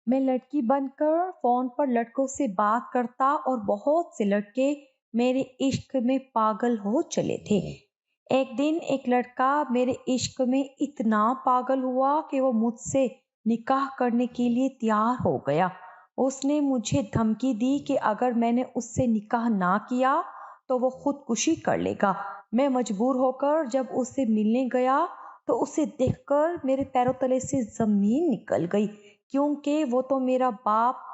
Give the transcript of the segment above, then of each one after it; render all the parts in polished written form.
میں لڑکی بن کر فون پر لڑکوں سے بات کرتا اور بہت سے لڑکے میرے عشق میں پاگل ہو چلے تھے۔ ایک دن ایک لڑکا میرے عشق میں اتنا پاگل ہوا کہ وہ مجھ سے نکاح کرنے کے لیے تیار ہو گیا۔ اس نے مجھے دھمکی دی کہ اگر میں نے اس سے نکاح نہ کیا تو وہ خودکشی کر لے گا۔ میں مجبور ہو کر جب اس سے ملنے گیا تو اسے دیکھ کر میرے پیروں تلے سے زمین نکل گئی، کیونکہ وہ تو میرا باپ۔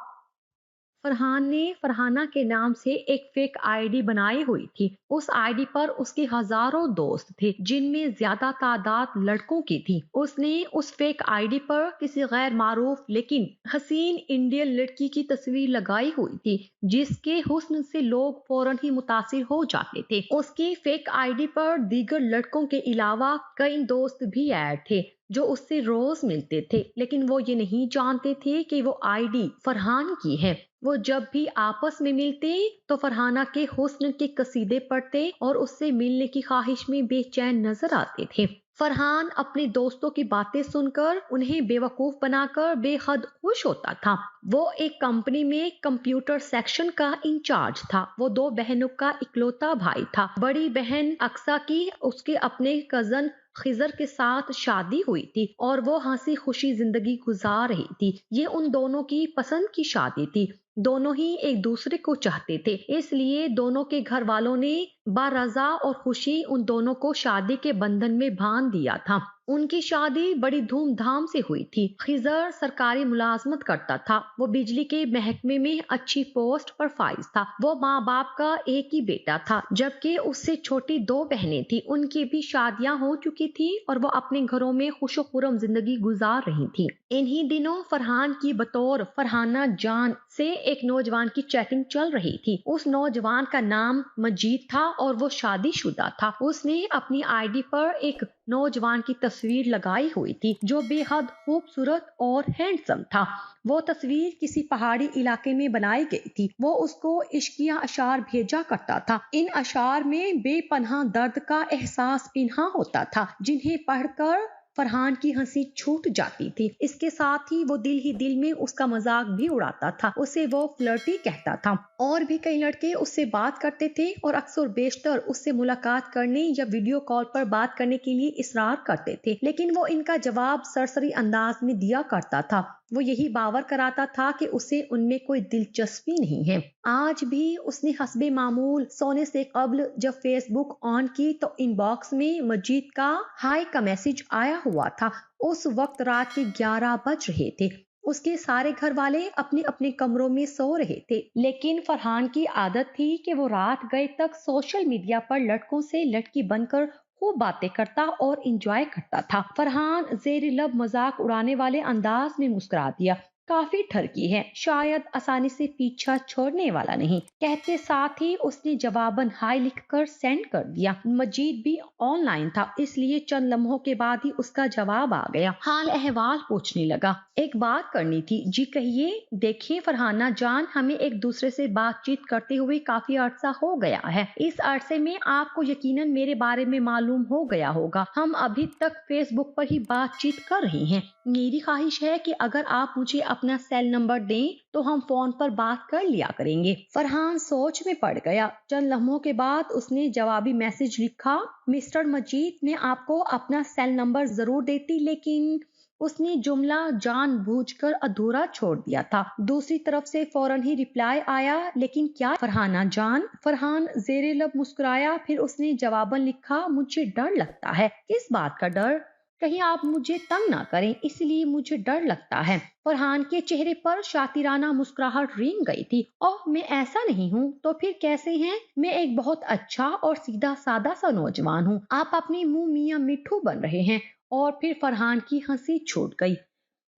فرحان نے فرحانہ کے نام سے ایک فیک آئی ڈی بنائی ہوئی تھی۔ اس آئی ڈی پر اس کے ہزاروں دوست تھے، جن میں زیادہ تعداد لڑکوں کی تھی۔ اس نے اس فیک آئی ڈی پر کسی غیر معروف لیکن حسین انڈین لڑکی کی تصویر لگائی ہوئی تھی، جس کے حسن سے لوگ فوراً ہی متاثر ہو جاتے تھے۔ اس کی فیک آئی ڈی پر دیگر لڑکوں کے علاوہ کئی دوست بھی ایڈ تھے جو اس سے روز ملتے تھے، لیکن وہ یہ نہیں جانتے تھے کہ وہ آئی ڈی فرحان کی ہے۔ وہ جب بھی آپس میں ملتے تو فرحانہ کے حسن کے قصیدے پڑھتے اور اس سے ملنے کی خواہش میں بے چین نظر آتے تھے۔ فرحان اپنے دوستوں کی باتیں سن کر انہیں بیوقوف بنا کر بے حد خوش ہوتا تھا۔ وہ ایک کمپنی میں کمپیوٹر سیکشن کا انچارج تھا۔ وہ 2 بہنوں کا اکلوتا بھائی تھا۔ بڑی بہن اقصیٰ کی اس کے اپنے کزن خضر کے ساتھ شادی ہوئی تھی اور وہ ہنسی خوشی زندگی گزار رہی تھی۔ یہ ان دونوں کی پسند کی شادی تھی۔ دونوں ہی ایک دوسرے کو چاہتے تھے، اس لیے دونوں کے گھر والوں نے برضا اور خوشی ان دونوں کو شادی کے بندھن میں باندھ دیا تھا۔ ان کی شادی بڑی دھوم دھام سے ہوئی تھی۔ خضر سرکاری ملازمت کرتا تھا۔ وہ بجلی کے محکمے میں اچھی پوسٹ پر فائز تھا۔ وہ ماں باپ کا ایک ہی بیٹا تھا، جبکہ اس سے چھوٹی 2 بہنیں تھیں۔ ان کی بھی شادیاں ہو چکی تھی اور وہ اپنے گھروں میں خوش و خرم زندگی گزار رہی تھی۔ انہی دنوں فرحان کی بطور فرحانہ جان سے ایک نوجوان کی چیٹنگ چل رہی تھی۔ اس نوجوان کا نام مجید تھا اور وہ شادی شدہ تھا۔ اس نے اپنی آئی ڈی پر ایک نوجوان کی تصویر لگائی ہوئی تھی جو بے حد خوبصورت اور ہینڈسم تھا۔ وہ تصویر کسی پہاڑی علاقے میں بنائی گئی تھی۔ وہ اس کو عشقیہ اشعار بھیجا کرتا تھا۔ ان اشعار میں بے پناہ درد کا احساس پنہاں ہوتا تھا، جنہیں پڑھ کر فرحان کی ہنسی چھوٹ جاتی تھی۔ اس کے ساتھ ہی وہ دل ہی دل میں اس کا مذاق بھی اڑاتا تھا، اسے وہ فلرٹی کہتا تھا۔ اور بھی کئی لڑکے اس سے بات کرتے تھے اور اکثر بیشتر اس سے ملاقات کرنے یا ویڈیو کال پر بات کرنے کے لیے اصرار کرتے تھے، لیکن وہ ان کا جواب سرسری انداز میں دیا کرتا تھا۔ وہ یہی باور کراتا تھا کہ اسے ان میں کوئی دلچسپی نہیں ہے۔ آج بھی اس نے حسب معمول سونے سے قبل جب فیس بک آن کی تو ان باکس میں مجید کا ہائی کا میسج آیا ہوا تھا۔ اس وقت رات کے 11 بج رہے تھے۔ اس کے سارے گھر والے اپنے اپنے کمروں میں سو رہے تھے، لیکن فرحان کی عادت تھی کہ وہ رات گئے تک سوشل میڈیا پر لڑکوں سے لڑکی بن کر خوب باتیں کرتا اور انجوائے کرتا تھا۔ فرحان زیر لب مذاق اڑانے والے انداز میں مسکرا دیا۔ کافی ٹھرکی ہے، شاید آسانی سے پیچھا چھوڑنے والا نہیں، کہتے ساتھ ہی اس نے جواباً ہائی لکھ کر سینڈ کر دیا۔ مجید بھی آن لائن تھا، اس لیے چند لمحوں کے بعد ہی اس کا جواب آ گیا۔ حال احوال پوچھنے لگا۔ ایک بات کرنی تھی۔ جی کہیے۔ دیکھیں فرحانہ جان، ہمیں ایک دوسرے سے بات چیت کرتے ہوئے کافی عرصہ ہو گیا ہے۔ اس عرصے میں آپ کو یقیناً میرے بارے میں معلوم ہو گیا ہوگا۔ ہم ابھی تک فیس بک پر ہی بات چیت کر رہے ہیں۔ میری خواہش ہے کہ اگر آپ مجھے اپنا سیل نمبر دیں تو ہم فون پر بات کر لیا کریں گے۔ فرحان سوچ میں پڑ گیا۔ چند لمحوں کے بعد اس نے جوابی میسج لکھا، مسٹر مجید، میں آپ کو اپنا سیل نمبر ضرور دیتی، لیکن اس نے جملہ جان بوجھ کر ادھورا چھوڑ دیا تھا۔ دوسری طرف سے فوراً ہی ریپلائی آیا، لیکن کیا فرحانہ جان؟ فرحان زیر لب مسکرایا، پھر اس نے جواباً لکھا، مجھے ڈر لگتا ہے۔ کس بات کا ڈر؟ کہیں آپ مجھے تنگ نہ کریں، اس لیے مجھے ڈر لگتا ہے۔ فرحان کے چہرے پر شاطرانہ مسکراہٹ رنگ گئی تھی۔ اوہ، میں ایسا نہیں ہوں، تو پھر کیسے ہیں؟ میں ایک بہت اچھا اور سیدھا سادہ سا نوجوان ہوں۔ آپ اپنے منہ میاں مٹھو بن رہے ہیں۔ اور پھر فرحان کی ہنسی چھوٹ گئی۔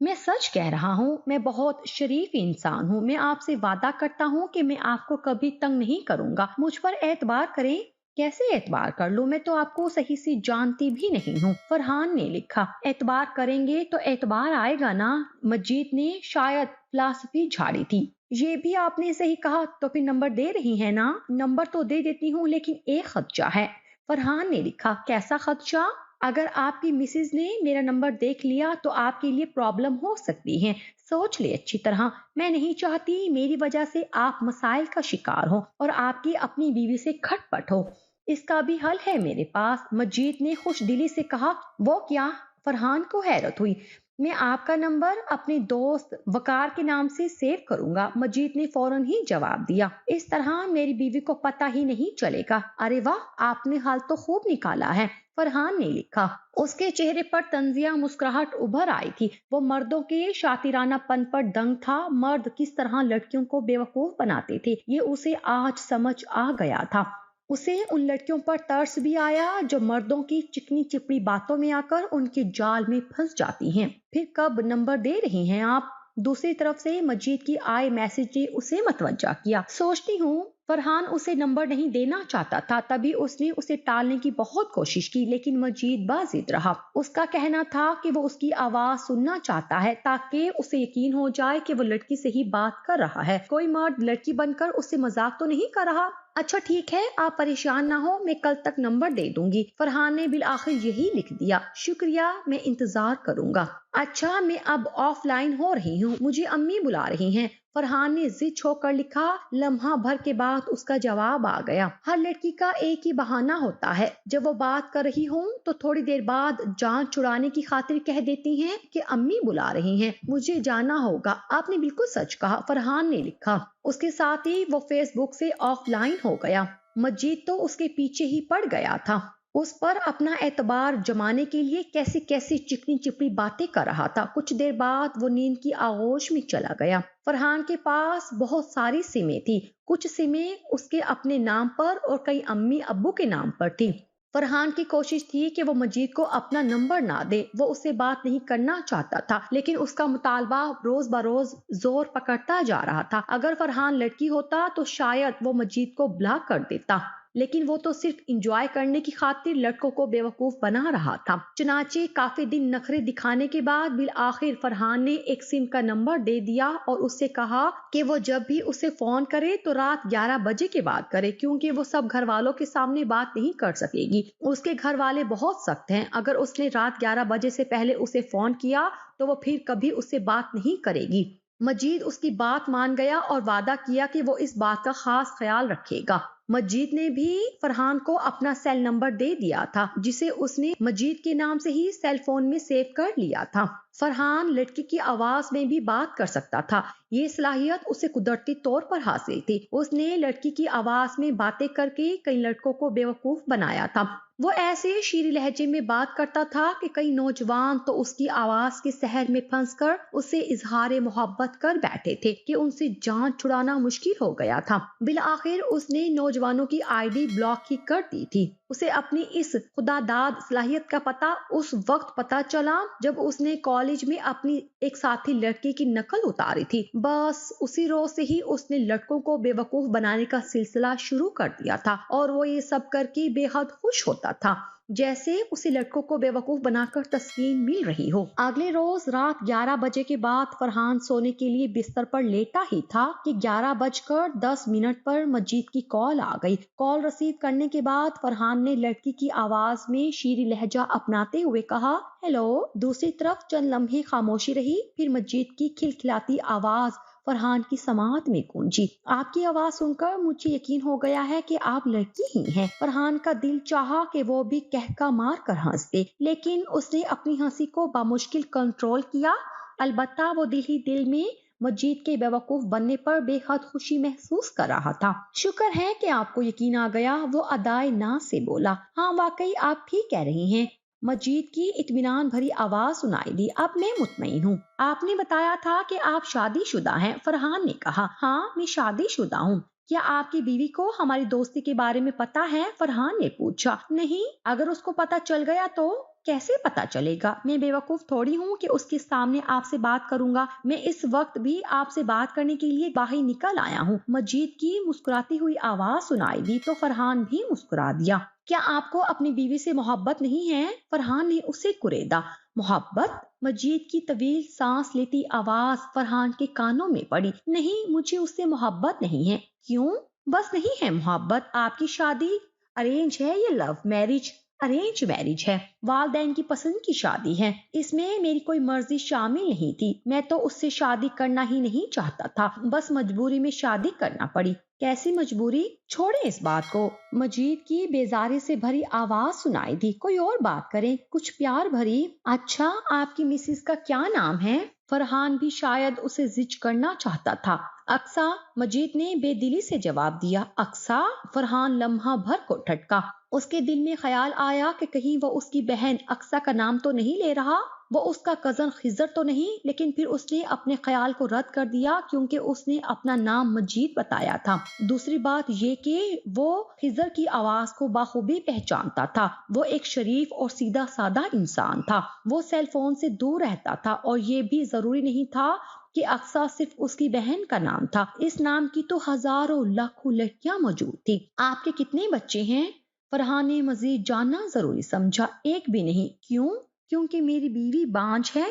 میں سچ کہہ رہا ہوں، میں بہت شریف انسان ہوں۔ میں آپ سے وعدہ کرتا ہوں کہ میں آپ کو کبھی تنگ نہیں کروں گا۔ مجھ پر اعتبار کریں۔ کیسے اعتبار کر لوں؟ میں تو آپ کو صحیح سے جانتی بھی نہیں ہوں۔ فرحان نے لکھا، اعتبار کریں گے تو اعتبار آئے گا نا۔ مجید نے شاید فلسفی جھاڑی تھی۔ یہ بھی آپ نے صحیح کہا، تو پھر نمبر دے رہی ہیں نا؟ نمبر تو دے دیتی ہوں، لیکن ایک خدشہ ہے۔ فرحان نے لکھا، کیسا خدشہ؟ اگر آپ کی مسز نے میرا نمبر دیکھ لیا تو آپ کے لیے پرابلم ہو سکتی ہے، سوچ لے اچھی طرح، میں نہیں چاہتی میری وجہ سے آپ مسائل کا شکار ہو اور آپ کی اپنی بیوی سے کھٹ پٹ ہو۔ اس کا بھی حل ہے میرے پاس، مجید نے خوش دلی سے کہا۔ وہ کیا؟ فرحان کو حیرت ہوئی۔ میں آپ کا نمبر اپنے دوست وقار کے نام سے سیو کروں گا، مجید نے فوراً ہی جواب دیا۔ اس طرح میری بیوی کو پتہ ہی نہیں چلے گا۔ ارے واہ، آپ نے حل تو خوب نکالا ہے، فرحان نے لکھا۔ اس کے چہرے پر طنزیہ مسکراہٹ ابھر آئی تھی۔ وہ مردوں کے شاطرانہ پن پر دنگ تھا۔ مرد کس طرح لڑکیوں کو بیوقوف بناتے تھے یہ اسے آج سمجھ آ گیا تھا۔ اسے ان لڑکیوں پر ترس بھی آیا جو مردوں کی چکنی چپڑی باتوں میں آ کر ان کے جال میں پھنس جاتی ہیں۔ پھر کب نمبر دے رہی ہیں آپ؟ دوسری طرف سے مجید کی آئے میسج نے اسے متوجہ کیا۔ سوچتی ہوں فرحان اسے نمبر نہیں دینا چاہتا تھا، تبھی اس نے اسے ٹالنے کی بہت کوشش کی، لیکن مجید باضد رہا۔ اس کا کہنا تھا کہ وہ اس کی آواز سننا چاہتا ہے تاکہ اسے یقین ہو جائے کہ وہ لڑکی سے ہی بات کر رہا ہے، کوئی مرد لڑکی بن کر اس سے مذاق تو نہیں کر رہا۔ اچھا ٹھیک ہے، آپ پریشان نہ ہو، میں کل تک نمبر دے دوں گی، فرحان نے بالآخر یہی لکھ دیا۔ شکریہ، میں انتظار کروں گا۔ اچھا، میں اب آف لائن ہو رہی ہوں، مجھے امی بلا رہی ہیں، فرحان نے ضد چھوڑ کر لکھا۔ لمحہ بھر کے بعد اس کا جواب آ گیا۔ ہر لڑکی کا ایک ہی بہانہ ہوتا ہے، جب وہ بات کر رہی ہوں تو تھوڑی دیر بعد جان چھڑانے کی خاطر کہہ دیتی ہیں کہ امی بلا رہی ہیں، مجھے جانا ہوگا۔ آپ نے بالکل سچ کہا، فرحان نے لکھا۔ اس کے ساتھ ہی وہ فیس بک سے آف لائن ہو گیا۔ مجید تو اس کے پیچھے ہی پڑ گیا تھا، اس پر اپنا اعتبار جمانے کے لیے کیسی کیسی چکنی چپڑی باتیں کر رہا تھا۔ کچھ دیر بعد وہ نیند کی آغوش میں چلا گیا۔ فرحان کے پاس بہت ساری سمیں تھی، کچھ سمیں اس کے اپنے نام پر اور کئی امی ابو کے نام پر تھی۔ فرحان کی کوشش تھی کہ وہ مجید کو اپنا نمبر نہ دے، وہ اس سے بات نہیں کرنا چاہتا تھا، لیکن اس کا مطالبہ روز بروز زور پکڑتا جا رہا تھا۔ اگر فرحان لڑکی ہوتا تو شاید وہ مجید کو بلاک کر دیتا، لیکن وہ تو صرف انجوائے کرنے کی خاطر لڑکوں کو بیوقوف بنا رہا تھا۔ چنانچہ کافی دن نخرے دکھانے کے بعد بالآخر فرحان نے ایک سم کا نمبر دے دیا اور اس سے کہا کہ وہ جب بھی اسے فون کرے تو رات 11 بجے کے بعد کرے، کیونکہ وہ سب گھر والوں کے سامنے بات نہیں کر سکے گی۔ اس کے گھر والے بہت سخت ہیں، اگر اس نے رات 11 بجے سے پہلے اسے فون کیا تو وہ پھر کبھی اس سے بات نہیں کرے گی۔ مجید اس کی بات مان گیا اور وعدہ کیا کہ وہ اس بات کا خاص خیال رکھے گا۔ مجید نے بھی فرحان کو اپنا سیل نمبر دے دیا تھا، جسے اس نے مجید کے نام سے ہی سیل فون میں سیو کر لیا تھا۔ فرحان لڑکی کی آواز میں بھی بات کر سکتا تھا، یہ صلاحیت اسے قدرتی طور پر حاصل تھی۔ اس نے لڑکی کی آواز میں باتیں کر کے کئی لڑکوں کو بیوقوف بنایا تھا۔ وہ ایسے شیریں لہجے میں بات کرتا تھا کہ کئی نوجوان تو اس کی آواز کے سحر میں پھنس کر اسے اظہار محبت کر بیٹھے تھے کہ ان سے جان چھڑانا مشکل ہو گیا تھا۔ بالآخر اس نے نوجوانوں کی آئی ڈی بلاک ہی کر دی تھی۔ اسے اپنی اس خدا داد صلاحیت کا پتہ اس وقت پتہ چلا جب اس نے کالج میں اپنی ایک ساتھی لڑکی کی نقل اتاری تھی۔ بس اسی روز سے ہی اس نے لڑکوں کو بے وقوف بنانے کا سلسلہ شروع کر دیا تھا، اور وہ یہ سب کر کے بے حد خوش ہوتا تھا، جیسے اسے لڑکوں کو بے وقوف بنا کر تسکین مل رہی ہو۔ اگلے روز رات 11 بجے کے بعد فرحان سونے کے لیے بستر پر لیٹا ہی تھا کہ 11:10 پر مجید کی کال آ گئی۔ کال ریسیو کرنے کے بعد فرحان نے لڑکی کی آواز میں شیریں لہجہ اپناتے ہوئے کہا، ہیلو۔ دوسری طرف چند لمحے خاموشی رہی، پھر مجید کی کھلکھلاتی آواز فرحان کی سماعت میں گونجی۔ آپ کی آواز سن کر مجھے یقین ہو گیا ہے کہ آپ لڑکی ہی ہیں۔ فرحان کا دل چاہا کہ وہ بھی کہکا مار کر ہنس دے، لیکن اس نے اپنی ہنسی کو بامشکل کنٹرول کیا۔ البتہ وہ دل ہی دل میں مجید کے بیوقوف بننے پر بے حد خوشی محسوس کر رہا تھا۔ شکر ہے کہ آپ کو یقین آ گیا، وہ ادائے ناز سے بولا۔ ہاں واقعی آپ ٹھیک کہہ رہی ہیں، مجید کی اطمینان بھری آواز سنائی دی۔ اب میں مطمئن ہوں۔ آپ نے بتایا تھا کہ آپ شادی شدہ ہیں، فرحان نے کہا۔ ہاں میں شادی شدہ ہوں۔ کیا آپ کی بیوی کو ہماری دوستی کے بارے میں پتا ہے؟ فرحان نے پوچھا۔ نہیں، اگر اس کو پتا چل گیا تو کیسے پتا چلے گا؟ میں بیوقوف تھوڑی ہوں کہ اس کے سامنے آپ سے بات کروں گا، میں اس وقت بھی آپ سے بات کرنے کے لیے باہر نکل آیا ہوں۔ مجید کی مسکراتی ہوئی آواز سنائی دی تو فرحان بھی مسکرا دیا۔ کیا آپ کو اپنی بیوی سے محبت نہیں ہے؟ فرحان نے اسے کریدا۔ محبت؟ مجید کی طویل سانس لیتی آواز فرحان کے کانوں میں پڑی۔ نہیں، مجھے اس سے محبت نہیں ہے۔ کیوں؟ بس نہیں ہے محبت۔ آپ کی شادی ارینج ہے یا لو میرج؟ ارینج میرج ہے، والدین کی پسند کی شادی ہے، اس میں میری کوئی مرضی شامل نہیں تھی، میں تو اس سے شادی کرنا ہی نہیں چاہتا تھا، بس مجبوری میں شادی کرنا پڑی۔ کیسی مجبوری؟ چھوڑیں اس بات کو۔ مجید کی بیزاری سے بھری آواز سنائی دی۔ کوئی اور بات کریں، کچھ پیار بھری۔ اچھا، آپ کی مسز کا کیا نام ہے؟ فرحان بھی شاید اسے زج کرنا چاہتا تھا۔ اقصیٰ، مجید نے بے دلی سے جواب دیا۔ اقصیٰ؟ فرحان لمحہ بھر کو ٹھٹکا۔ اس کے دل میں خیال آیا کہ کہیں وہ اس کی بہن اقصیٰ کا نام تو نہیں لے رہا، وہ اس کا کزن خضر تو نہیں، لیکن پھر اس نے اپنے خیال کو رد کر دیا کیونکہ اس نے اپنا نام مجید بتایا تھا۔ دوسری بات یہ کہ وہ خضر کی آواز کو بخوبی پہچانتا تھا، وہ ایک شریف اور سیدھا سادہ انسان تھا، وہ سیل فون سے دور رہتا تھا، اور یہ بھی ضروری نہیں تھا کہ اقصیٰ صرف اس کی بہن کا نام تھا، اس نام کی تو ہزاروں لاکھوں لڑکیاں موجود تھی۔ آپ کے کتنے بچے ہیں؟ فرحان نے مزید جاننا ضروری سمجھا۔ ایک بھی نہیں۔ کیوں؟ کیونکہ میری بیوی بانجھ ہے،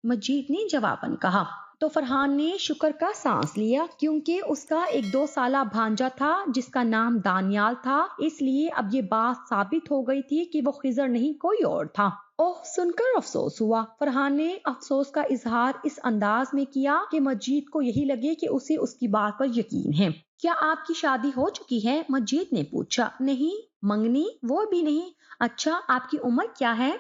مجید نے جواباً کہا۔ تو فرحان نے شکر کا سانس لیا، کیونکہ اس کا ایک 2 سالہ بھانجا تھا جس کا نام دانیال تھا، اس لیے اب یہ بات ثابت ہو گئی تھی کہ وہ خضر نہیں کوئی اور تھا۔ اوہ، سن کر افسوس ہوا۔ فرحان نے افسوس کا اظہار اس انداز میں کیا کہ مجید کو یہی لگے کہ اسے اس کی بات پر یقین ہے۔ کیا آپ کی شادی ہو چکی ہے؟ مجید نے پوچھا۔ نہیں۔ منگنی؟ وہ بھی نہیں۔ اچھا، آپ کی عمر کیا ہے؟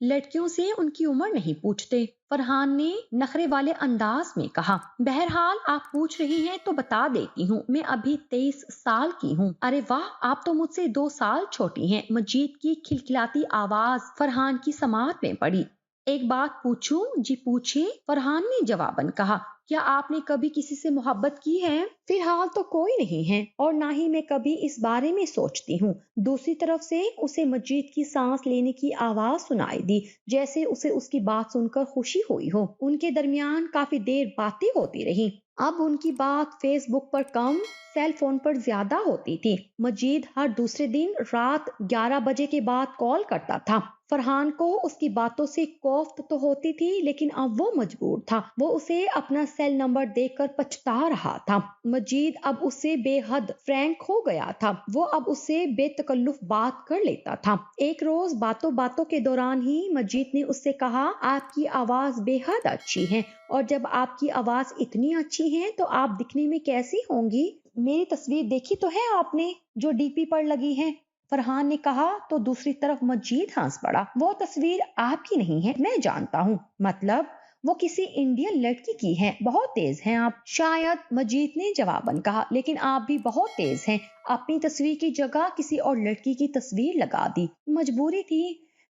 لڑکیوں سے ان کی عمر نہیں پوچھتے، فرحان نے نخرے والے انداز میں کہا۔ بہرحال آپ پوچھ رہی ہیں تو بتا دیتی ہوں، میں ابھی 23 سال کی ہوں۔ ارے واہ، آپ تو مجھ سے 2 سال چھوٹی ہیں۔ مجید کی کھلکھلاتی آواز فرحان کی سماعت میں پڑی۔ ایک بات پوچھوں؟ جی پوچھیں، فرحان نے جواباً کہا۔ کیا آپ نے کبھی کسی سے محبت کی ہے؟ فی الحال تو کوئی نہیں ہے، اور نہ ہی میں کبھی اس بارے میں سوچتی ہوں۔ دوسری طرف سے اسے مجید کی سانس لینے کی آواز سنائی دی، جیسے اسے اس کی بات سن کر خوشی ہوئی ہو۔ ان کے درمیان کافی دیر باتیں ہوتی رہیں۔ اب ان کی بات فیس بک پر کم، سیل فون پر زیادہ ہوتی تھی۔ مجید ہر دوسرے دن رات 11 بجے کے بعد کال کرتا تھا۔ فرحان کو اس کی باتوں سے کوفت تو ہوتی تھی، لیکن اب وہ مجبور تھا۔ وہ اسے اپنا سیل نمبر دیکھ کر پچھتا رہا تھا۔ مجید اب اس سے بے حد فرینک ہو گیا تھا، وہ اب اس سے بے تکلف بات کر لیتا تھا۔ ایک روز باتوں کے دوران ہی مجید نے اس سے کہا، آپ کی آواز بے حد اچھی ہے، اور جب آپ کی آواز اتنی اچھی ہے تو آپ دکھنے میں کیسی ہوں گی؟ میری تصویر دیکھی تو ہے آپ نے جو ڈی پی پر لگی ہے؟ فرحان نے کہا تو دوسری طرف مجید ہنس پڑا۔ وہ تصویر آپ کی نہیں ہے، میں جانتا ہوں۔ مطلب؟ وہ کسی انڈین لڑکی کی ہے۔ بہت تیز ہیں آپ۔ شاید، مجید نے جواباً کہا، لیکن آپ بھی بہت تیز ہیں۔ اپنی تصویر کی جگہ کسی اور لڑکی کی تصویر لگا دی۔ مجبوری تھی۔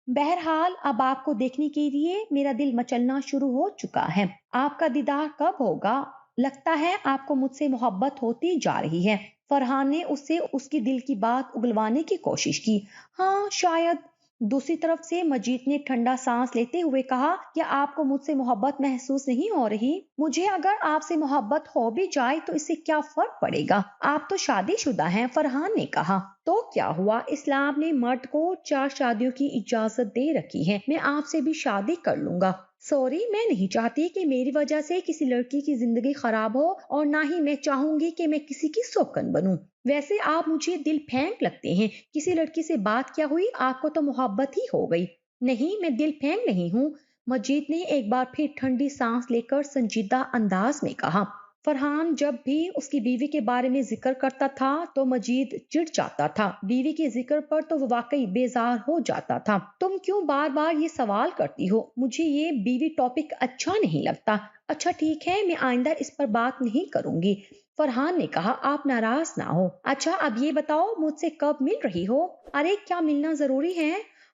بہرحال اب آپ کو دیکھنے کے لیے میرا دل مچلنا شروع ہو چکا ہے۔ آپ کا دیدار کب ہوگا؟ لگتا ہے آپ کو مجھ سے محبت ہوتی جا رہی ہے۔ فرحان نے اس سے اس کی دل کی بات اگلوانے کی کوشش کی۔ ہاں، شاید۔ دوسری طرف سے مجید نے ٹھنڈا سانس لیتے ہوئے کہا، کیا آپ کو مجھ سے محبت محسوس نہیں ہو رہی؟ مجھے اگر آپ سے محبت ہو بھی جائے تو اس سے کیا فرق پڑے گا؟ آپ تو شادی شدہ ہیں، فرحان نے کہا۔ تو کیا ہوا؟ اسلام نے مرد کو 4 شادیوں کی اجازت دے رکھی ہے، میں آپ سے بھی شادی کر لوں گا۔ سوری، میں نہیں چاہتی کہ میری وجہ سے کسی لڑکی کی زندگی خراب ہو، اور نہ ہی میں چاہوں گی کہ میں کسی کی سوکن بنوں۔ ویسے آپ مجھے دل پھینک لگتے ہیں، کسی لڑکی سے بات کیا ہوئی، آپ کو تو محبت ہی ہو گئی۔ نہیں، میں دل پھینک نہیں ہوں، مجید نے ایک بار پھر ٹھنڈی سانس لے کر سنجیدہ انداز میں کہا۔ فرحان جب بھی اس کی بیوی کے بارے میں ذکر کرتا تھا تو مجید چڑ جاتا تھا، بیوی کے ذکر پر تو وہ واقعی بیزار ہو جاتا تھا۔ تم کیوں بار بار یہ سوال کرتی ہو؟ مجھے یہ بیوی ٹاپک اچھا نہیں لگتا۔ اچھا ٹھیک ہے، میں آئندہ اس پر بات نہیں کروں گی، فرحان نے کہا۔ آپ ناراض نہ ہو۔ اچھا، اب یہ بتاؤ مجھ سے کب مل رہی ہو؟ ارے کیا ملنا ضروری ہے؟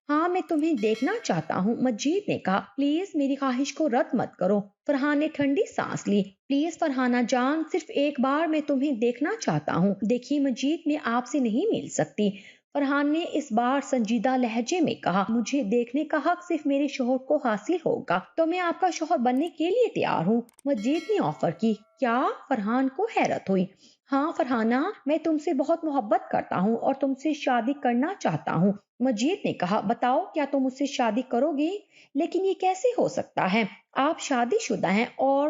ہاں، میں تمہیں دیکھنا چاہتا ہوں، مجید نے کہا۔ پلیز میری خواہش کو رد مت کرو۔ فرحان نے ٹھنڈی سانس لی۔ پلیز فرحانہ جان، صرف ایک بار میں تمہیں دیکھنا چاہتا ہوں۔ دیکھیے مجید، میں آپ سے نہیں مل سکتی، فرحان نے اس بار سنجیدہ لہجے میں کہا۔ مجھے دیکھنے کا حق صرف میرے شوہر کو حاصل ہوگا، تو میں آپ کا شوہر بننے کے لیے تیار ہوں، مجید نے آفر کی۔ کیا؟ فرحان کو حیرت ہوئی۔ ہاں فرحانہ، میں تم سے بہت محبت کرتا ہوں اور تم سے شادی کرنا چاہتا ہوں، مجید نے کہا۔ بتاؤ، کیا تم مجھ سے شادی کرو گی؟ لیکن یہ کیسے ہو سکتا ہے؟ آپ شادی شدہ ہیں اور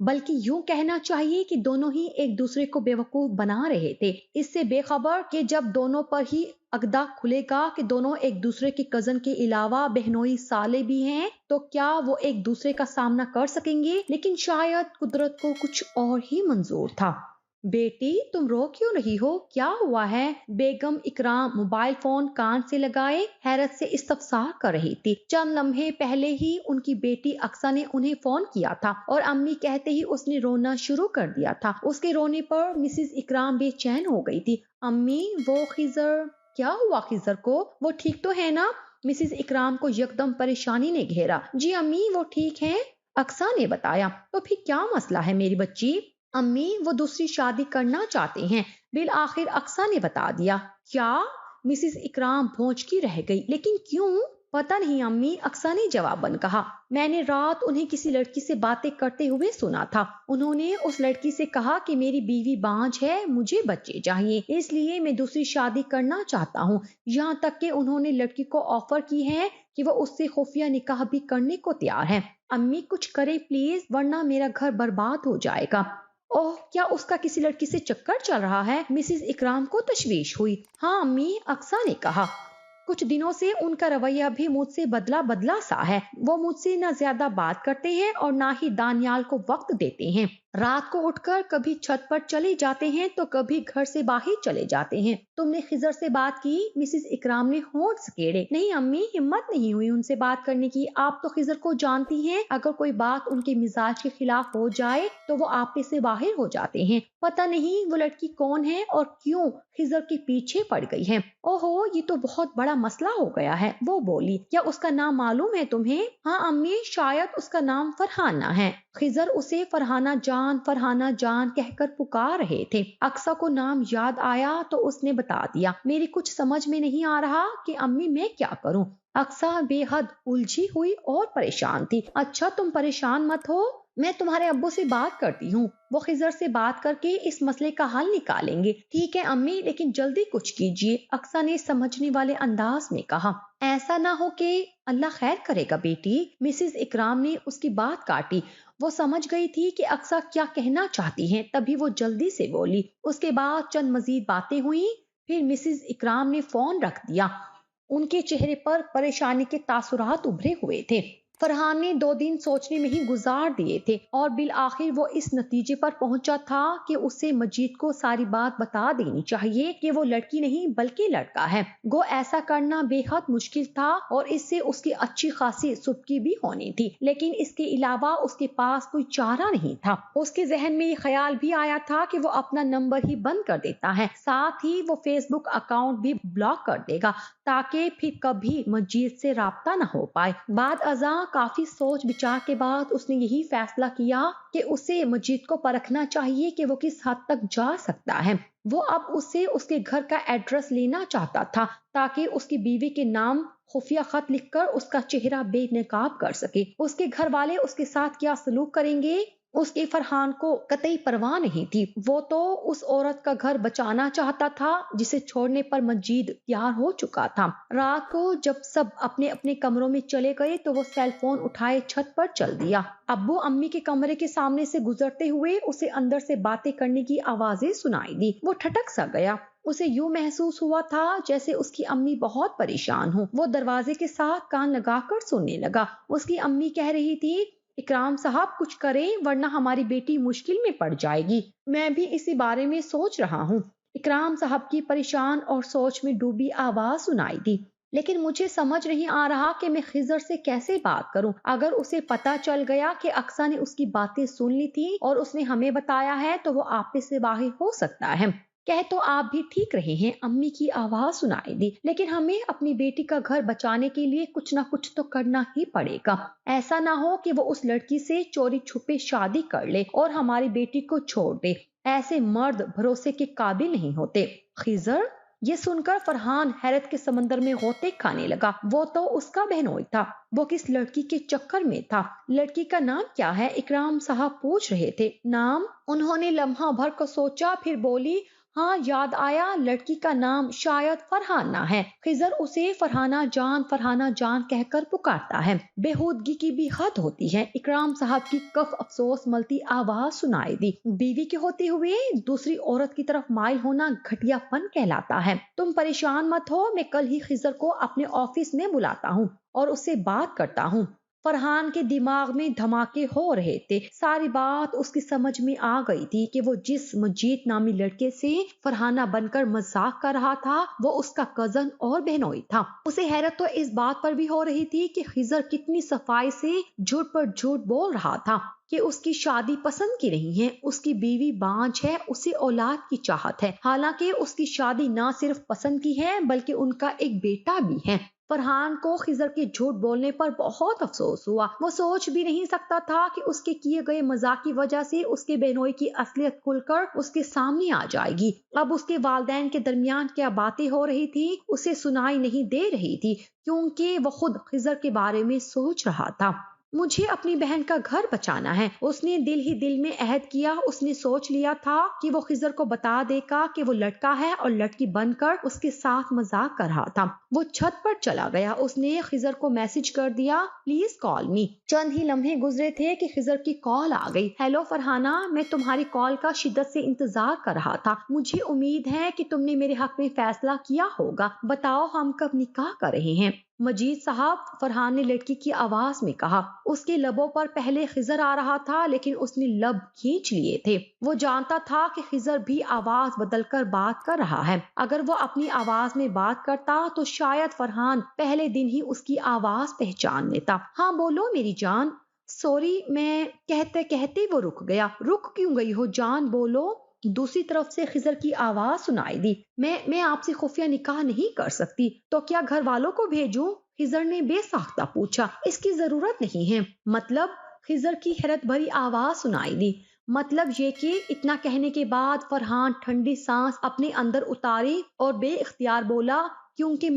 بلکہ یوں کہنا چاہیے کہ دونوں ہی ایک دوسرے کو بیوقوف بنا رہے تھے، اس سے بے خبر کہ جب دونوں پر ہی اگدا کھلے گا کہ دونوں ایک دوسرے کے کزن کے علاوہ بہنوئی سالے بھی ہیں، تو کیا وہ ایک دوسرے کا سامنا کر سکیں گے؟ لیکن شاید قدرت کو کچھ اور ہی منظور تھا۔ بیٹی تم رو کیوں رہی ہو؟ کیا ہوا ہے؟ بیگم اکرام موبائل فون کان سے لگائے حیرت سے استفسار کر رہی تھی۔ چند لمحے پہلے ہی ان کی بیٹی اقصیٰ نے انہیں فون کیا تھا اور امی کہتے ہی اس نے رونا شروع کر دیا تھا۔ اس کے رونے پر مسز اکرام بے چین ہو گئی تھی۔ امی وہ خضر، کیا ہوا خضر کو؟ وہ ٹھیک تو ہے نا؟ مسز اکرام کو یکدم پریشانی نے گھیرا۔ جی امی وہ ٹھیک ہیں، اقصیٰ نے بتایا۔ تو پھر کیا مسئلہ ہے میری بچی؟ امی وہ دوسری شادی کرنا چاہتے ہیں، بالآخر اقصیٰ نے بتا دیا۔ کیا؟ مسز اکرام بھونچکی رہ گئی۔ لیکن کیوں؟ پتہ نہیں امی، اقصیٰ نے جواباً کہا۔ میں نے رات انہیں کسی لڑکی سے باتیں کرتے ہوئے سنا تھا۔ انہوں نے اس لڑکی سے کہا کہ میری بیوی بانجھ ہے، مجھے بچے چاہیے، اس لیے میں دوسری شادی کرنا چاہتا ہوں۔ یہاں تک کہ انہوں نے لڑکی کو آفر کی ہے کہ وہ اس سے خفیہ نکاح بھی کرنے کو تیار ہے۔ امی کچھ کریں پلیز، ورنہ میرا گھر برباد ہو جائے گا۔ اوہ، کیا اس کا کسی لڑکی سے چکر چل رہا ہے؟ مسز اکرام کو تشویش ہوئی۔ ہاں امی، اقصیٰ نے کہا۔ کچھ دنوں سے ان کا رویہ بھی مجھ سے بدلا سا ہے۔ وہ مجھ سے نہ زیادہ بات کرتے ہیں اور نہ ہی دانیال کو وقت دیتے ہیں۔ رات کو اٹھ کر کبھی چھت پر چلے جاتے ہیں تو کبھی گھر سے باہر چلے جاتے ہیں۔ تم نے خضر سے بات کی؟ مسز اکرام نے ہونٹ سکیڑے۔ نہیں امی، ہمت نہیں ہوئی ان سے بات کرنے کی۔ آپ تو خضر کو جانتی ہیں، اگر کوئی بات ان کے مزاج کے خلاف ہو جائے تو وہ آپے سے باہر ہو جاتے ہیں۔ پتہ نہیں وہ لڑکی کون ہے اور کیوں خضر کے پیچھے پڑ گئی ہے۔ اوہو، یہ تو بہت بڑا مسئلہ ہو گیا ہے، وہ بولی۔ کیا اس کا نام معلوم ہے تمہیں؟ ہاں امی، شاید اس کا نام فرحانہ ہے۔ خضر اسے فرحانہ جان کہہ کر پکار رہے تھے۔ اقصیٰ کو نام یاد آیا تو اس نے بتا دیا۔ میری کچھ سمجھ میں نہیں آ رہا کہ امی میں کیا کروں۔ اقصیٰ بے حد الجھی ہوئی اور پریشان تھی۔ اچھا تم پریشان مت ہو، میں تمہارے ابو سے بات کرتی ہوں، وہ خضر سے بات کر کے اس مسئلے کا حل نکالیں گے۔ ٹھیک ہے امی، لیکن جلدی کچھ کیجیے، اقصیٰ نے سمجھنے والے انداز میں کہا۔ ایسا نہ ہو کہ اللہ خیر کرے گا بیٹی، مسز اکرام نے اس کی بات کاٹی۔ وہ سمجھ گئی تھی کہ اقصیٰ کیا کہنا چاہتی ہیں، تبھی وہ جلدی سے بولی۔ اس کے بعد چند مزید باتیں ہوئیں، پھر مسز اکرام نے فون رکھ دیا۔ ان کے چہرے پر پریشانی کے تاثرات ابھرے ہوئے تھے۔ فرحان نے 2 دن سوچنے میں ہی گزار دیے تھے اور بالآخر وہ اس نتیجے پر پہنچا تھا کہ اسے مجید کو ساری بات بتا دینی چاہیے کہ وہ لڑکی نہیں بلکہ لڑکا ہے۔ گو ایسا کرنا بے حد مشکل تھا اور اس سے اس کی اچھی خاصی سبکی بھی ہونی تھی، لیکن اس کے علاوہ اس کے پاس کوئی چارہ نہیں تھا۔ اس کے ذہن میں یہ خیال بھی آیا تھا کہ وہ اپنا نمبر ہی بند کر دیتا ہے، ساتھ ہی وہ فیس بک اکاؤنٹ بھی بلاک کر دے گا تاکہ پھر کبھی مجید سے رابطہ نہ ہو پائے۔ بعد ازاں کافی سوچ بچار کے بعد اس نے یہی فیصلہ کیا کہ اسے مجید کو پرکھنا چاہیے کہ وہ کس حد تک جا سکتا ہے۔ وہ اب اس سے اس کے گھر کا ایڈریس لینا چاہتا تھا تاکہ اس کی بیوی کے نام خفیہ خط لکھ کر اس کا چہرہ بے نقاب کر سکے۔ اس کے گھر والے اس کے ساتھ کیا سلوک کریں گے، اس کے فرحان کو قطعی پرواہ نہیں تھی۔ وہ تو اس عورت کا گھر بچانا چاہتا تھا جسے چھوڑنے پر مجید تیار ہو چکا تھا۔ رات کو جب سب اپنے اپنے کمروں میں چلے گئے تو وہ سیل فون اٹھائے چھت پر چل دیا۔ ابو امی کے کمرے کے سامنے سے گزرتے ہوئے اسے اندر سے باتیں کرنے کی آوازیں سنائی دی۔ وہ ٹھٹک سا گیا۔ اسے یوں محسوس ہوا تھا جیسے اس کی امی بہت پریشان ہو۔ وہ دروازے کے ساتھ کان لگا کر سننے لگا۔ اس کی امی کہہ رہی تھی، اکرام صاحب کچھ کریں ورنہ ہماری بیٹی مشکل میں پڑ جائے گی۔ میں بھی اسی بارے میں سوچ رہا ہوں۔ اکرام صاحب کی پریشان اور سوچ میں ڈوبی آواز سنائی دی۔ لیکن مجھے سمجھ نہیں آ رہا کہ میں خضر سے کیسے بات کروں۔ اگر اسے پتہ چل گیا کہ اقصیٰ نے اس کی باتیں سن لی تھی اور اس نے ہمیں بتایا ہے تو وہ آپے سے باہر ہو سکتا ہے۔ کہہ تو آپ بھی ٹھیک رہے ہیں، امی کی آواز سنائی دی، لیکن ہمیں اپنی بیٹی کا گھر بچانے کے لیے کچھ نہ کچھ تو کرنا ہی پڑے گا۔ ایسا نہ ہو کہ وہ اس لڑکی سے چوری چھپے شادی کر لے اور ہماری بیٹی کو چھوڑ دے۔ ایسے مرد بھروسے کے قابل نہیں ہوتے۔ خضر؟ یہ سن کر فرحان حیرت کے سمندر میں غوطے کھانے لگا۔ وہ تو اس کا بہنوئی تھا، وہ کس لڑکی کے چکر میں تھا؟ لڑکی کا نام کیا ہے؟ اکرام صاحب پوچھ رہے تھے۔ نام؟ انہوں نے لمحہ بھر کو سوچا، پھر بولی، ہاں یاد آیا، لڑکی کا نام شاید فرحانہ ہے۔ خضر اسے فرحانہ جان کہہ کر پکارتا ہے۔ بےہودگی کی بھی حد ہوتی ہے۔ اکرام صاحب کی کف افسوس ملتی آواز سنائی دی۔ بیوی کے ہوتے ہوئے دوسری عورت کی طرف مائل ہونا گھٹیا پن کہلاتا ہے۔ تم پریشان مت ہو، میں کل ہی خضر کو اپنے آفس میں بلاتا ہوں اور اس سے بات کرتا ہوں۔ فرحان کے دماغ میں دھماکے ہو رہے تھے۔ ساری بات اس کی سمجھ میں آ گئی تھی کہ وہ جس مجید نامی لڑکے سے فرحانہ بن کر مذاق کر رہا تھا وہ اس کا کزن اور بہنوئی تھا۔ اسے حیرت تو اس بات پر بھی ہو رہی تھی کہ خضر کتنی صفائی سے جھوٹ پر جھوٹ بول رہا تھا کہ اس کی شادی پسند کی نہیں ہے، اس کی بیوی بانجھ ہے، اسے اولاد کی چاہت ہے، حالانکہ اس کی شادی نہ صرف پسند کی ہے بلکہ ان کا ایک بیٹا بھی ہے۔ فرحان کو خضر کے جھوٹ بولنے پر بہت افسوس ہوا۔ وہ سوچ بھی نہیں سکتا تھا کہ اس کے کیے گئے مذاق کی وجہ سے اس کے بہنوئی کی اصلیت کھل کر اس کے سامنے آ جائے گی۔ اب اس کے والدین کے درمیان کیا باتیں ہو رہی تھی اسے سنائی نہیں دے رہی تھی، کیونکہ وہ خود خضر کے بارے میں سوچ رہا تھا۔ مجھے اپنی بہن کا گھر بچانا ہے، اس نے دل ہی دل میں عہد کیا۔ اس نے سوچ لیا تھا کہ وہ خضر کو بتا دے گا کہ وہ لڑکا ہے اور لڑکی بن کر اس کے ساتھ مذاق کر رہا تھا۔ وہ چھت پر چلا گیا۔ اس نے خضر کو میسج کر دیا، پلیز کال می۔ چند ہی لمحے گزرے تھے کہ خضر کی کال آ گئی۔ ہیلو فرحانہ، میں تمہاری کال کا شدت سے انتظار کر رہا تھا۔ مجھے امید ہے کہ تم نے میرے حق میں فیصلہ کیا ہوگا۔ بتاؤ ہم کب نکاح کر رہے ہیں؟ مجید صاحب، فرحان نے لڑکی کی آواز میں کہا۔ اس کے لبوں پر پہلے خضر آ رہا تھا لیکن اس نے لب کھینچ لیے تھے۔ وہ جانتا تھا کہ خضر بھی آواز بدل کر بات کر رہا ہے۔ اگر وہ اپنی آواز میں بات کرتا تو شاید فرحان پہلے دن ہی اس کی آواز پہچان لیتا۔ ہاں بولو میری جان۔ سوری، میں کہتے کہتے وہ رک گیا۔ رک کیوں گئی ہو جان، بولو۔ دوسری طرف سے خضر کی آواز سنائی دی۔ میں آپ سے خفیہ نکاح نہیں کر سکتی، تو کیا گھر والوں کو بھیجوں؟ خضر نے بے ساختہ پوچھا۔ اس کی ضرورت نہیں ہے۔ مطلب؟ خضر کی حیرت بھری آواز سنائی دی۔ مطلب یہ کہ اتنا کہنے کے بعد فرحان ٹھنڈی سانس اپنے اندر اتاری اور بے اختیار بولا، کیونکہ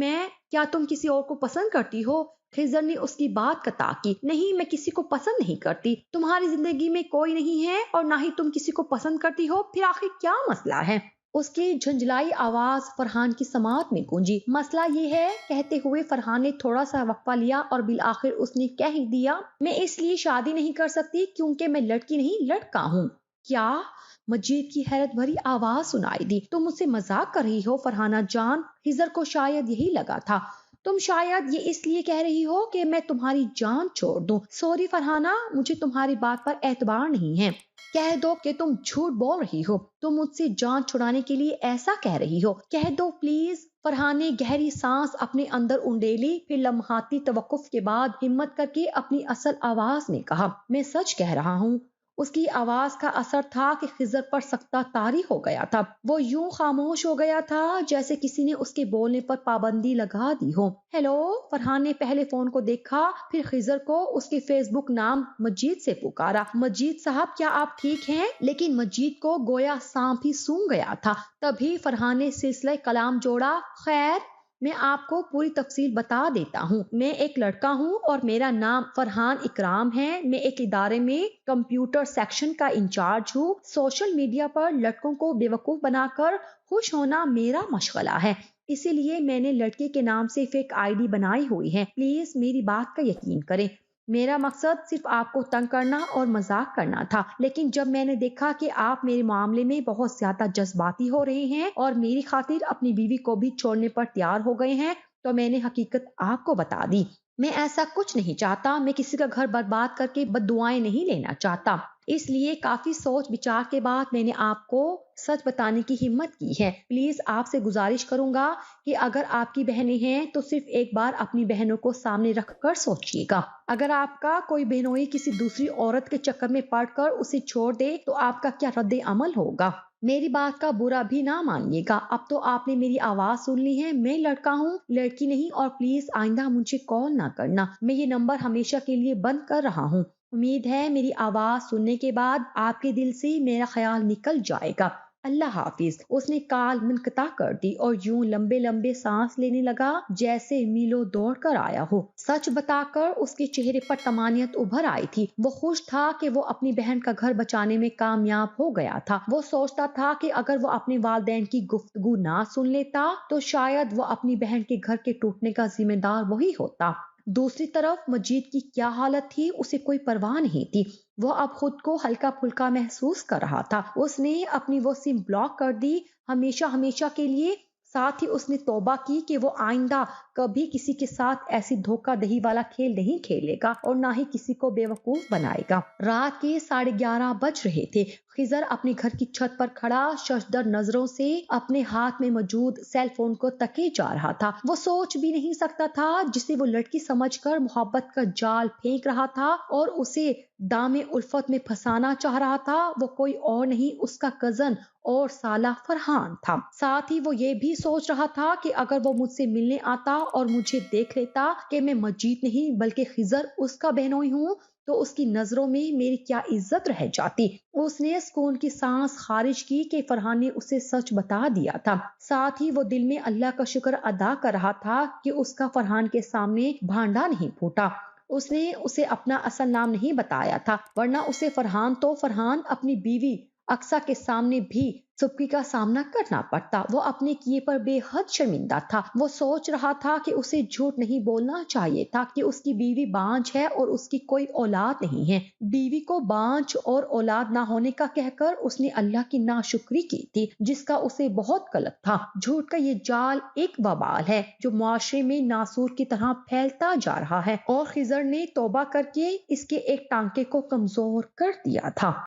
کیا تم کسی اور کو پسند کرتی ہو؟ خضر نے اس کی بات قطع کی۔ نہیں، میں کسی کو پسند نہیں کرتی۔ تمہاری زندگی میں کوئی نہیں ہے اور نہ ہی تم کسی کو پسند کرتی ہو، پھر آخر کیا مسئلہ ہے؟ اس کی جھنجھلائی آواز فرحان کی سماعت میں گونجی۔ مسئلہ یہ ہے، کہتے ہوئے فرحان نے تھوڑا سا وقفہ لیا اور بالآخر اس نے کہہ دیا، میں اس لیے شادی نہیں کر سکتی کیونکہ میں لڑکی نہیں لڑکا ہوں۔ کیا؟ مجید کی حیرت بھری آواز سنائی دی۔ تم مجھ سے مذاق کر رہی ہو فرحانہ جان؟ خضر کو شاید یہی لگا تھا۔ تم شاید یہ اس لیے کہہ رہی ہو کہ میں تمہاری جان چھوڑ دوں۔ سوری فرحانہ، مجھے تمہاری بات پر اعتبار نہیں ہے۔ کہہ دو کہ تم جھوٹ بول رہی ہو، تم مجھ سے جان چھڑانے کے لیے ایسا کہہ رہی ہو۔ کہہ دو پلیز۔ فرحان نے گہری سانس اپنے اندر انڈیلی، پھر لمحاتی توقف کے بعد ہمت کر کے اپنی اصل آواز میں کہا، میں سچ کہہ رہا ہوں۔ اس کی آواز کا اثر تھا کہ خضر پر سختہ طاری ہو گیا تھا۔ وہ یوں خاموش ہو گیا تھا جیسے کسی نے اس کے بولنے پر پابندی لگا دی ہو۔ ہیلو، فرحان نے پہلے فون کو دیکھا، پھر خضر کو اس کے فیس بک نام مجید سے پکارا۔ مجید صاحب، کیا آپ ٹھیک ہیں؟ لیکن مجید کو گویا سانپ ہی سونگھ گیا تھا۔ تبھی فرحان نے سلسلہ کلام جوڑا، خیر میں آپ کو پوری تفصیل بتا دیتا ہوں۔ میں ایک لڑکا ہوں اور میرا نام فرحان اکرام ہے۔ میں ایک ادارے میں کمپیوٹر سیکشن کا انچارج ہوں۔ سوشل میڈیا پر لڑکوں کو بیوقوف بنا کر خوش ہونا میرا مشغلہ ہے، اسی لیے میں نے لڑکے کے نام سے فیک آئی ڈی بنائی ہوئی ہے۔ پلیز میری بات کا یقین کریں، میرا مقصد صرف آپ کو تنگ کرنا اور مذاق کرنا تھا، لیکن جب میں نے دیکھا کہ آپ میرے معاملے میں بہت زیادہ جذباتی ہو رہے ہیں اور میری خاطر اپنی بیوی کو بھی چھوڑنے پر تیار ہو گئے ہیں، تو میں نے حقیقت آپ کو بتا دی۔ میں ایسا کچھ نہیں چاہتا، میں کسی کا گھر برباد کر کے بد دعائیں نہیں لینا چاہتا، اس لیے کافی سوچ بچار کے بعد میں نے آپ کو سچ بتانے کی ہمت کی ہے۔ پلیز آپ سے گزارش کروں گا کہ اگر آپ کی بہنیں ہیں تو صرف ایک بار اپنی بہنوں کو سامنے رکھ کر سوچیے گا۔ اگر آپ کا کوئی بہنوئی کسی دوسری عورت کے چکر میں پڑ کر اسے چھوڑ دے تو آپ کا کیا رد عمل ہوگا؟ میری بات کا برا بھی نہ مانیے گا۔ اب تو آپ نے میری آواز سن لی ہے، میں لڑکا ہوں، لڑکی نہیں، اور پلیز آئندہ مجھے کال نہ کرنا۔ میں یہ نمبر ہمیشہ کے لیے بند کر رہا ہوں۔ امید ہے میری آواز سننے کے بعد آپ کے دل سے میرا خیال نکل جائے گا۔ اللہ حافظ۔ اس نے کال منقطع کر دی اور یوں لمبے لمبے سانس لینے لگا جیسے میلوں دوڑ کر آیا ہو۔ سچ بتا کر اس کے چہرے پر طمانینت ابھر آئی تھی۔ وہ خوش تھا کہ وہ اپنی بہن کا گھر بچانے میں کامیاب ہو گیا تھا۔ وہ سوچتا تھا کہ اگر وہ اپنے والدین کی گفتگو نہ سن لیتا تو شاید وہ اپنی بہن کے گھر کے ٹوٹنے کا ذمہ دار وہی ہوتا۔ دوسری طرف مجید کی کیا حالت تھی اسے کوئی پرواہ نہیں تھی۔ وہ اب خود کو ہلکا پھلکا محسوس کر رہا تھا۔ اس نے اپنی وہ سم بلاک کر دی ہمیشہ ہمیشہ کے لیے۔ ساتھ ہی اس نے توبہ کی کہ وہ آئندہ کبھی کسی کے ساتھ ایسی دھوکہ دہی والا کھیل نہیں کھیلے گا اور نہ ہی کسی کو بے وقوف بنائے گا۔ رات کے 11:30 بج رہے تھے۔ خضر اپنے گھر کی چھت پر کھڑا ششدر نظروں سے اپنے ہاتھ میں موجود سیل فون کو تکے جا رہا تھا۔ وہ سوچ بھی نہیں سکتا تھا جسے وہ لڑکی سمجھ کر محبت کا جال پھینک رہا تھا اور اسے دام الفت میں پھنسانا چاہ رہا تھا، وہ کوئی اور نہیں اس کا کزن اور سالہ فرحان تھا۔ ساتھ ہی وہ یہ بھی سوچ رہا تھا کہ اگر وہ مجھ سے ملنے آتا اور مجھے دیکھ لیتا کہ میں مجید نہیں بلکہ خضر اس کا بہنوئی ہوں تو اس کی نظروں میں میری کیا عزت رہ جاتی۔ اس نے سکون کی سانس خارج کی کہ فرحان نے اسے سچ بتا دیا تھا۔ ساتھ ہی وہ دل میں اللہ کا شکر ادا کر رہا تھا کہ اس کا فرحان کے سامنے بھانڈا نہیں پھوٹا۔ اس نے اسے اپنا اصل نام نہیں بتایا تھا، ورنہ اسے فرحان اپنی بیوی اقصیٰ کے سامنے بھی چپکی کا سامنا کرنا پڑتا۔ وہ اپنے کیے پر بے حد شرمندہ تھا۔ وہ سوچ رہا تھا کہ اسے جھوٹ نہیں بولنا چاہیے تھا کہ اس کی بیوی بانجھ ہے اور اس کی کوئی اولاد نہیں ہے۔ بیوی کو بانجھ اور اولاد نہ ہونے کا کہہ کر اس نے اللہ کی ناشکری کی تھی جس کا اسے بہت قلق تھا۔ جھوٹ کا یہ جال ایک وبال ہے جو معاشرے میں ناسور کی طرح پھیلتا جا رہا ہے اور خضر نے توبہ کر کے اس کے ایک ٹانکے کو کمزور کر دیا تھا۔